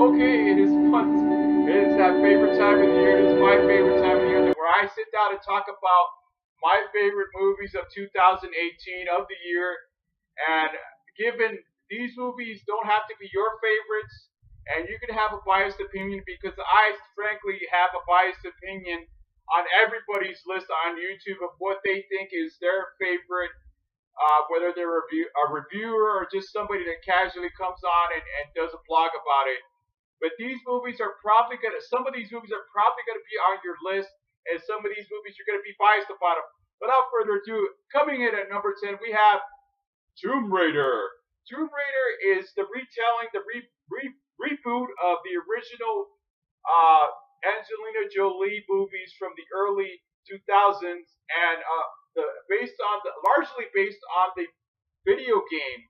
Okay, it is that favorite time of the year. It is my favorite time of the year where I sit down and talk about my favorite movies of 2018 of the year. And given these movies don't have to be your favorites, and you can have a biased opinion because I frankly have a biased opinion on everybody's list on YouTube of what they think is their favorite, whether they're a reviewer or just somebody that casually comes on and does a blog about it. But these movies are probably gonna. Some of these movies are probably gonna be on your list, and some of these movies you're gonna be biased about them. Without further ado, coming in at number 10, we have Tomb Raider. Tomb Raider is the retelling, the reboot of the original uh, Angelina Jolie movies from the early 2000s, and largely based on the video game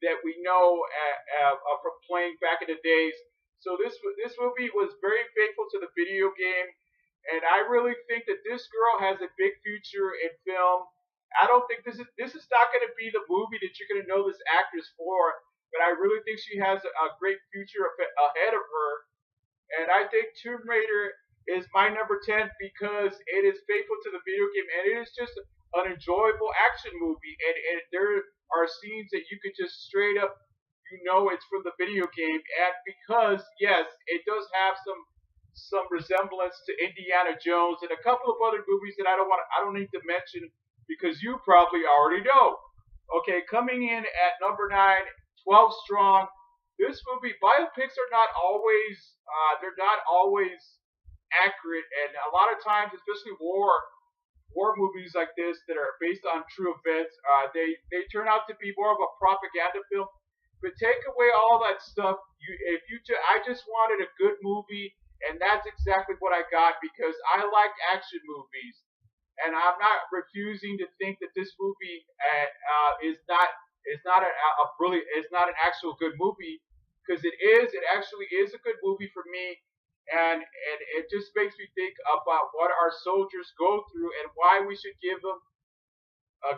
that we know from playing back in the days. So this movie was very faithful to the video game, and I really think that this girl has a big future in film. I don't think this is not going to be the movie that you're going to know this actress for, but I really think she has a great future ahead of her. And I think Tomb Raider is my number 10 because it is faithful to the video game and it is just an enjoyable action movie. And there are scenes that you could just straight up, it's from the video game. And because, yes, it does have some resemblance to Indiana Jones and a couple of other movies that I don't need to mention because you probably already know. Okay, coming in at number 9, 12 Strong. This movie, biopics are not always they're not always accurate, and a lot of times, especially war movies like this that are based on true events, they turn out to be more of a propaganda film. But take away all that stuff. I just wanted a good movie, and that's exactly what I got because I like action movies, and I'm not refusing to think that this movie is not an actual good movie because it actually is a good movie for me, and it just makes me think about what our soldiers go through and why we should give them a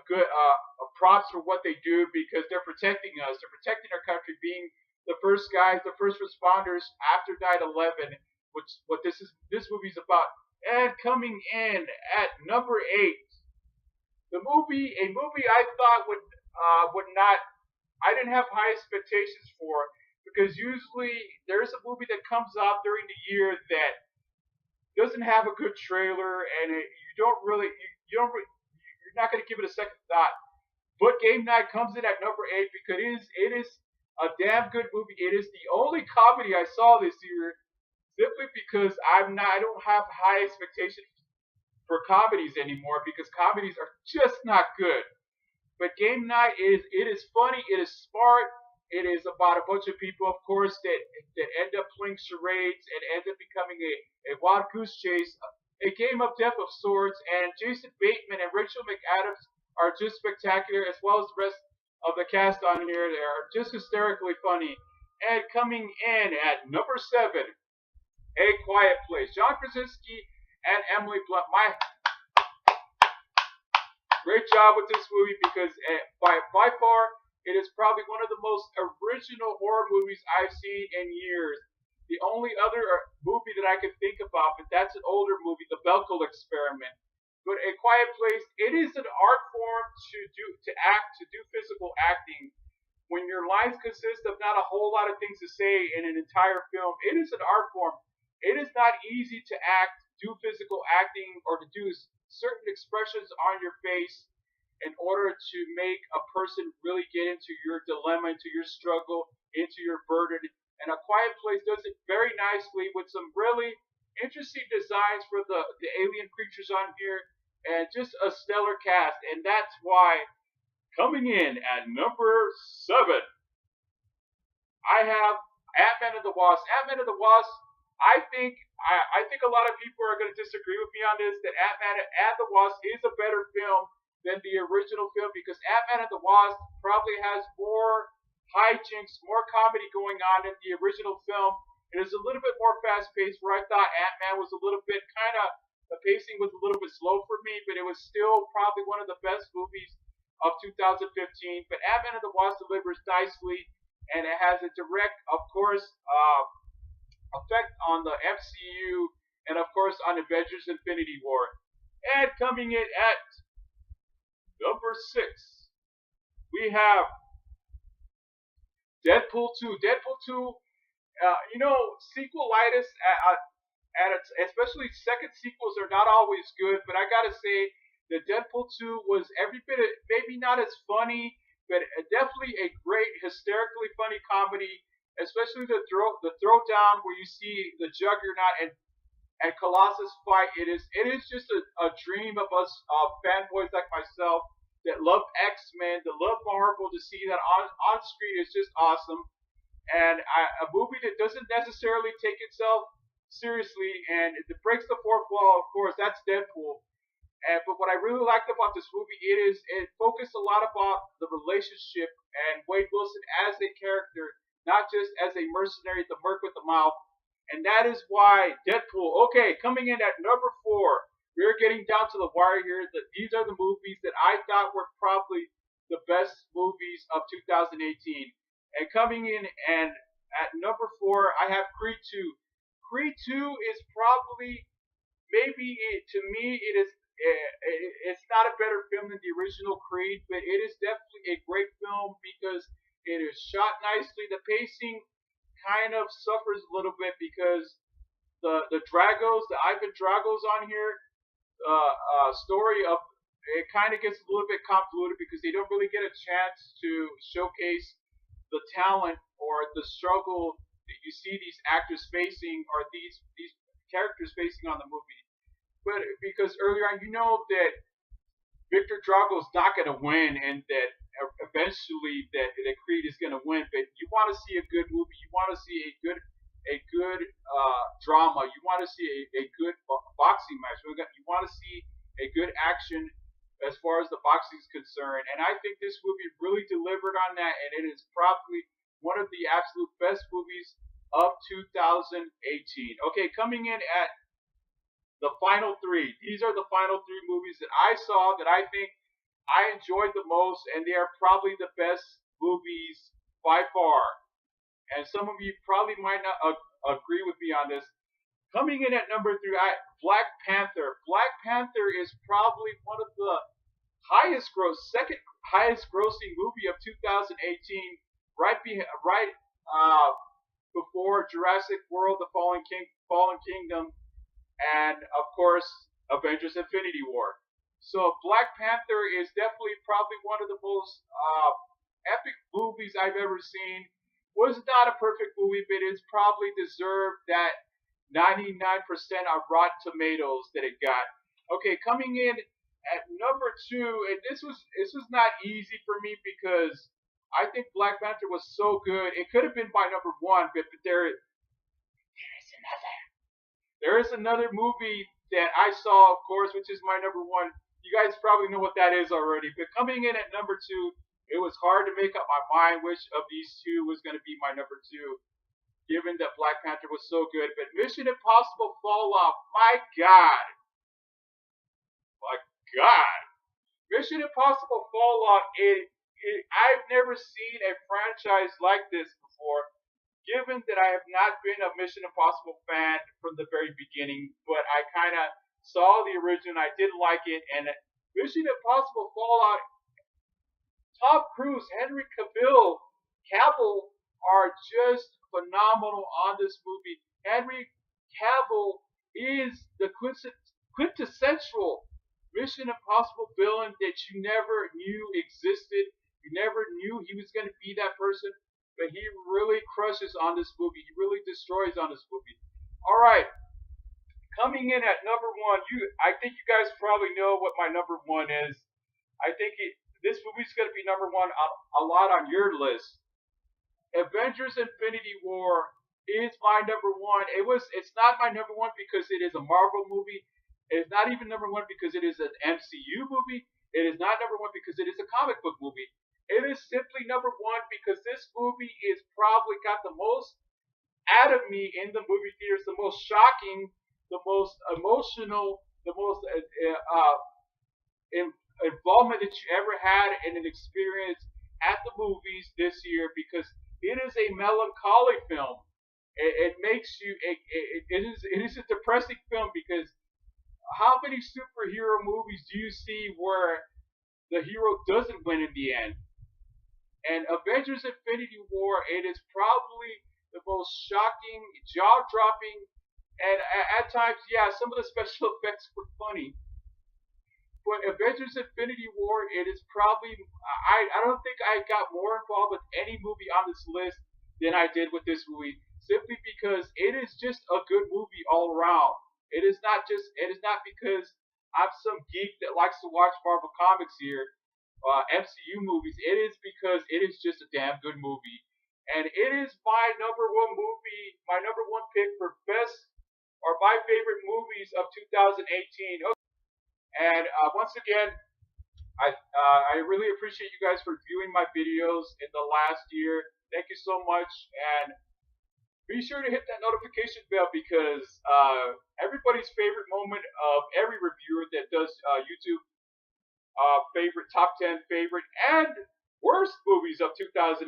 props for what they do because they're protecting us. They're protecting our country, being the first guys, the first responders after 9/11, which what this movie's about. And coming in at number 8, a movie I thought would not. I didn't have high expectations for because usually there's a movie that comes out during the year that doesn't have a good trailer and you're not going to give it a second thought. But Game Night comes in at number 8 because it is a damn good movie. It is the only comedy I saw this year, simply because I don't have high expectations for comedies anymore because comedies are just not good. But Game Night it is funny, it is smart, it is about a bunch of people, of course, that end up playing charades and end up becoming a wild goose chase, a game of death of sorts. And Jason Bateman and Rachel McAdams are just spectacular, as well as the rest of the cast on here. They are just hysterically funny. And coming in at number 7, A Quiet Place. John Krasinski and Emily Blunt. My great job with this movie because by far it is probably one of the most original horror movies I've seen in years. The only other movie that I could think about, but that's an older movie, The Belko Experiment. But A Quiet Place, it is an art form to do physical acting. When your lines consist of not a whole lot of things to say in an entire film, it is an art form. It is not easy to do physical acting, or to do certain expressions on your face in order to make a person really get into your dilemma, into your struggle, into your burden. And A Quiet Place does it very nicely with some really interesting designs for the alien creatures on here and just a stellar cast. And that's why coming in at number 7, I have Ant-Man and the Wasp. Ant-Man and the Wasp, I think a lot of people are going to disagree with me on this, that Ant-Man and the Wasp is a better film than the original film because Ant-Man and the Wasp probably has more hijinks, more comedy going on in the original film. It is a little bit more fast-paced, where I thought Ant-Man was a little bit the pacing was a little bit slow for me, but it was still probably one of the best movies of 2015. But Ant-Man and the Wasp delivers nicely, and it has a direct, of course, effect on the MCU and of course on Avengers Infinity War. And coming in at number 6, we have Deadpool 2. Deadpool 2, sequelitis at its, especially second sequels are not always good, but I gotta say that Deadpool 2 was every bit, maybe not as funny, but definitely a great, hysterically funny comedy. Especially the throwdown where you see the Juggernaut and Colossus fight. It is just a dream of us fanboys like myself that love X-Men, that love Marvel, to see that on screen is just awesome. And a movie that doesn't necessarily take itself seriously and it breaks the fourth wall. Of course, that's Deadpool. But what I really liked about this movie, it focused a lot about the relationship and Wade Wilson as a character, not just as a mercenary, the merc with the mouth. And that is why Deadpool. Okay, coming in at number 4, we're getting down to the wire here. These are the movies that I thought were probably the best movies of 2018. And coming in and at number 4, I have Creed 2. Creed 2 is probably maybe to me it's not a better film than the original Creed, but it is definitely a great film because it is shot nicely. The pacing kind of suffers a little bit because the Dragos, the Ivan Dragos on here, story of it kind of gets a little bit convoluted because they don't really get a chance to showcase the talent or the struggle that you see these actors facing or these characters facing on the movie. But because earlier on, you know that Victor Drago's not going to win, and that eventually that Creed is going to win. But you want to see a good movie. You want to see a good drama. You want to see a good boxing match. You want to see a good action as far as the boxing is concerned. And I think this movie really delivered on that, and it is probably one of the absolute best movies of 2018. Okay, coming in at the final 3. These are the final 3 movies that I saw that I think I enjoyed the most, and they are probably the best movies by far. And some of you probably might not agree with me on this. Coming in at number 3, Black Panther. Black Panther is probably one of the second highest grossing movie of 2018, right before Jurassic World: The Fallen Kingdom, and of course Avengers Infinity War. So Black Panther is definitely probably one of the most epic movies I've ever seen. Was not a perfect movie, but it's probably deserved that 99% on Rotten Tomatoes that it got. Okay, coming in at number 2, and this was not easy for me because I think Black Panther was so good. It could have been by number 1, but there is another movie that I saw, of course, which is my number 1. You guys probably know what that is already. But coming in at number 2, it was hard to make up my mind which of these two was going to be my number 2, given that Black Panther was so good. But Mission Impossible Fallout, my God. Mission Impossible Fallout, I've never seen a franchise like this before. Given that I have not been a Mission Impossible fan from the very beginning, but I kind of saw the original, I did like it, and Mission Impossible Fallout, Tom Cruise, Henry Cavill are just phenomenal on this movie. Henry Cavill is the quintessential Mission Impossible villain that you never knew existed. You never knew he was going to be that person. But he really crushes on this movie. He really destroys on this movie. All right, coming in at number 1, I think you guys probably know what my number 1 is. I think this movie's going to be number 1 a lot on your list. Avengers: Infinity War is my number 1. It's not my number 1 because it is a Marvel movie. It is not even number 1 because it is an MCU movie. It is not number 1 because it is a comic book movie. It is simply number 1 because this movie is probably got the most out of me in the movie theaters, the most shocking, the most emotional, the most involvement that you ever had in an experience at the movies this year because it is a melancholy film. it makes you it is a depressing film because how many superhero movies do you see where the hero doesn't win in the end? And Avengers Infinity War, it is probably the most shocking, jaw dropping, and at times, yeah, some of the special effects were funny. But Avengers Infinity War, it is probably, I don't think I got more involved with any movie on this list than I did with this movie, simply because it is just a good movie all around. It is not because I'm some geek that likes to watch Marvel Comics here, MCU movies. It is because it is just a damn good movie. And it is my number one movie, my number one pick for best or my favorite movies of 2018. And once again, I really appreciate you guys for viewing my videos in the last year. Thank you so much, and be sure to hit that notification bell because everybody's favorite moment of every reviewer that does YouTube favorite top 10 favorite and worst movies of 2018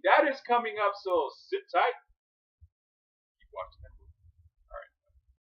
that is coming up. So sit tight, keep watching.